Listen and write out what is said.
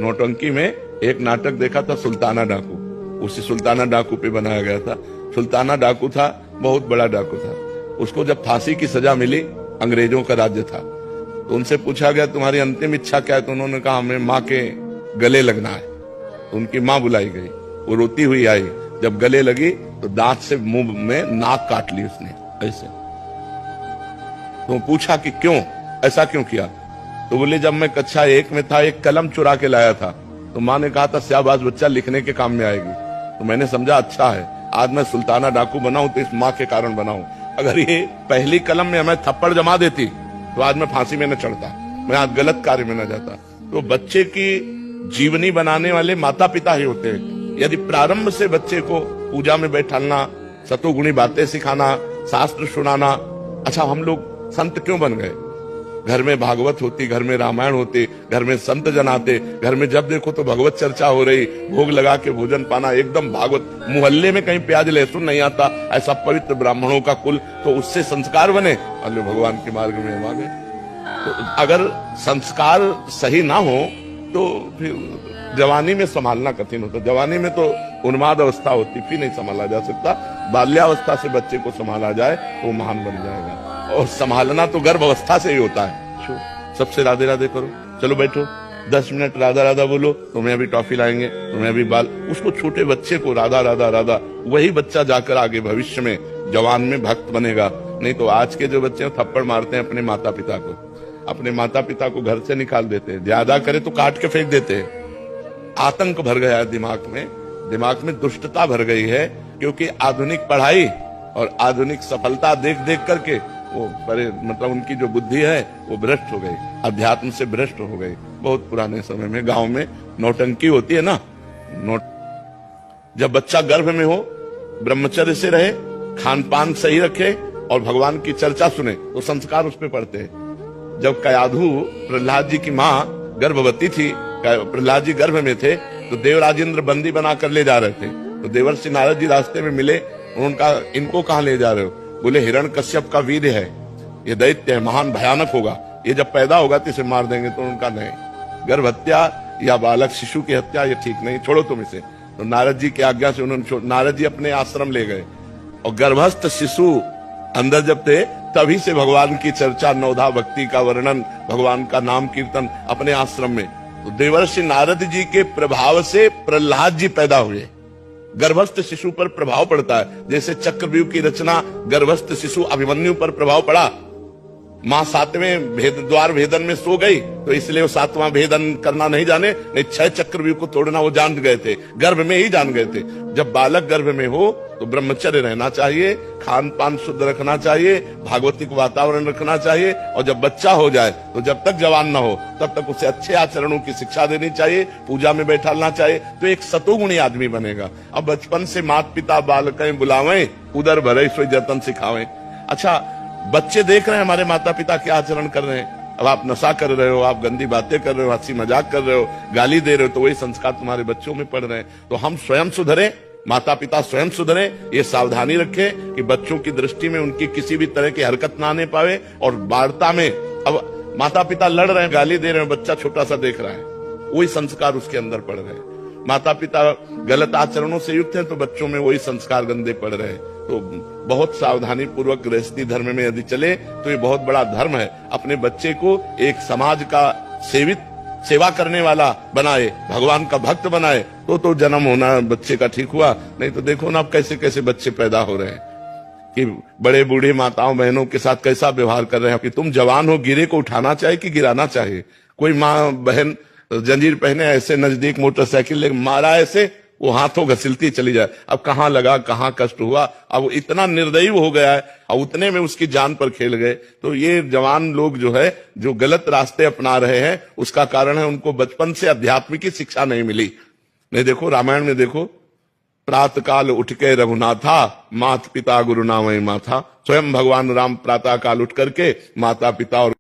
नौटंकी में एक नाटक देखा था सुल्ताना डाकू, उसी सुल्ताना डाकू पे बनाया गया था। सुल्ताना डाकू था, बहुत बड़ा डाकू था। उसको जब फांसी की सजा मिली, अंग्रेजों का राज्य था, तो उनसे पूछा गया तुम्हारी अंतिम इच्छा क्या है? तो उन्होंने कहा हमें माँ के गले लगना है। तो उनकी माँ बुलाई गई, वो रोती हुई आई, जब गले लगी तो दांत से मुंह में नाक काट ली उसने ऐसे। तो पूछा कि क्यों, ऐसा क्यों किया? तो बोले जब मैं कक्षा 1 में था एक कलम चुरा के लाया था, तो माँ ने कहा था स्याहबाज बच्चा लिखने के काम में आएगी। तो मैंने समझा अच्छा है, आज मैं सुल्ताना डाकू बनाऊं तो इस माँ के कारण बनाऊं। अगर ये पहली कलम में हमें थप्पड़ जमा देती तो आज मैं फांसी में न चढ़ता, मैं आज गलत कार्य में न जाता। तो बच्चे की जीवनी बनाने वाले माता पिता ही होते हैं। यदि प्रारंभ से बच्चे को पूजा में बैठाना, सतोगुणी बातें सिखाना, शास्त्र सुनाना। अच्छा, हम लोग संत क्यों बन गए? घर में भागवत होती, घर में रामायण होती, घर में संत जन आते, घर में जब देखो तो भगवत चर्चा हो रही, भोग लगा के भोजन पाना, एकदम भागवत। मोहल्ले में कहीं प्याज लहसुन नहीं आता, ऐसा पवित्र ब्राह्मणों का कुल, तो उससे संस्कार बने, अल्लाह भगवान के मार्ग में हम आ गए। तो अगर संस्कार सही ना हो तो फिर जवानी में संभालना कठिन होता। जवानी में तो उन्माद अवस्था होती, फिर नहीं संभाला जा सकता। बाल्यावस्था से बच्चे को संभाला जाए तो वो महान बन जाएगा। और संभालना तो गर्भ अवस्था से ही होता है। सबसे राधे राधे करो, चलो बैठो 10 मिनट राधा राधा बोलो, तुम्हें अभी टॉफी लाएंगे, तुम्हें अभी बाल। उसको छोटे बच्चे को राधा राधा राधा, वही बच्चा जाकर आगे भविष्य में जवान में भक्त बनेगा। नहीं तो आज के जो बच्चे थप्पड़ मारते हैं अपने माता पिता को, अपने माता पिता को घर से निकाल देते हैं, ज्यादा करे तो काट के फेंक देते हैं। आतंक भर गया है दिमाग में दुष्टता भर गई है, क्योंकि आधुनिक पढ़ाई और आधुनिक सफलता देख देख करके वो मतलब उनकी जो बुद्धि है वो भ्रष्ट हो गई, अध्यात्म से भ्रष्ट हो गई। बहुत पुराने समय में गांव में नौटंकी होती है ना, जब बच्चा गर्भ में हो ब्रह्मचर्य से रहे, खान पान सही रखे और भगवान की चर्चा सुने तो संस्कार उस पर पड़ते हैं। जब कयाधु प्रहलाद जी की माँ गर्भवती थी, प्रहलाद जी गर्भ में थे, तो देवराजेंद्र बंदी बनाकर ले जा रहे थे। तो देवर्षि नारद जी रास्ते में मिले, उनका इनको कहाँ ले जा रहे हो? बोले हिरण्यकश्यप का वीर है, ये दैत्य है, महान भयानक होगा, ये जब पैदा होगा तो इसे मार देंगे। तो उनका नहीं, गर्भ हत्या या बालक शिशु की हत्या ये ठीक नहीं, छोड़ो तुम इसे। तो नारद जी की आज्ञा से उन्होंने नारद जी अपने आश्रम ले गए, और गर्भस्थ शिशु अंदर जब थे तभी से भगवान की चर्चा, नवधा भक्ति का वर्णन, भगवान का नाम कीर्तन अपने आश्रम में। तो देवर्षि नारद जी के प्रभाव से प्रहलाद जी पैदा हुए। गर्भस्थ शिशु पर प्रभाव पड़ता है, जैसे चक्रव्यूह की रचना गर्भस्थ शिशु अभिमन्यु पर प्रभाव पड़ा। माँ 7वें द्वार भेदन में सो गई, तो इसलिए वो 7वां भेदन करना नहीं जाने, नहीं 6 चक्रव्यूह को तोड़ना वो जान गए थे, गर्भ में ही जान गए थे। जब बालक गर्भ में हो तो ब्रह्मचर्य रहना चाहिए, खान पान शुद्ध रखना चाहिए, भागवतिक वातावरण रखना चाहिए, और जब बच्चा हो जाए तो जब तक जवान ना हो तब तक उसे अच्छे आचरणों की शिक्षा देनी चाहिए, पूजा में बैठाना चाहिए, तो एक सतोगुणी आदमी बनेगा। अब बचपन से माता पिता बालकें बुलावें, उदर भरे सोई जतन सिखावें। अच्छा, बच्चे देख रहे हैं हमारे माता पिता क्या आचरण कर रहे हैं। अब आप नशा कर रहे हो, आप गंदी बातें कर रहे हो, हंसी मजाक कर रहे हो, गाली दे रहे हो, तो वही संस्कार तुम्हारे बच्चों में पड़ रहे हैं। तो हम स्वयं सुधरे, माता पिता स्वयं सुधरे, ये सावधानी रखें कि बच्चों की दृष्टि में उनकी किसी भी तरह की हरकत ना आने पावे। और वार्ता में अब माता पिता लड़ रहे हैं, गाली दे रहे हैं, बच्चा छोटा सा देख रहा है, वही संस्कार उसके अंदर पड़ रहे हैं। माता पिता गलत आचरणों से युक्त हैं तो बच्चों में वही संस्कार गंदे पड़ रहे हैं। तो बहुत सावधानी पूर्वक गृहस्थी धर्म में यदि चले तो ये बहुत बड़ा धर्म है। अपने बच्चे को एक समाज का सेवा करने वाला बनाए, भगवान का भक्त बनाए, तो जन्म होना बच्चे का ठीक हुआ। नहीं तो देखो ना अब कैसे कैसे बच्चे पैदा हो रहे हैं कि बड़े बूढ़े माताओं बहनों के साथ कैसा व्यवहार कर रहे हैं कि तुम जवान हो, गिरे को उठाना चाहिए कि गिराना चाहिए। कोई माँ बहन जंजीर पहने ऐसे नजदीक मोटरसाइकिल ले मारा ऐसे, वो हाथों घसीलती चली जाए। अब कहाँ लगा, कहाँ कष्ट हुआ, अब इतना निर्दयी हो गया है, और उतने में उसकी जान पर खेल गए। तो ये जवान लोग जो है जो गलत रास्ते अपना रहे हैं, उसका कारण है उनको बचपन से आध्यात्मिक की शिक्षा नहीं मिली। नहीं, देखो रामायण में देखो, प्रातः काल उठ के रघुनाथा, माता पिता गुरु नामय माथा। स्वयं भगवान राम प्रातः काल उठ करके माता पिता और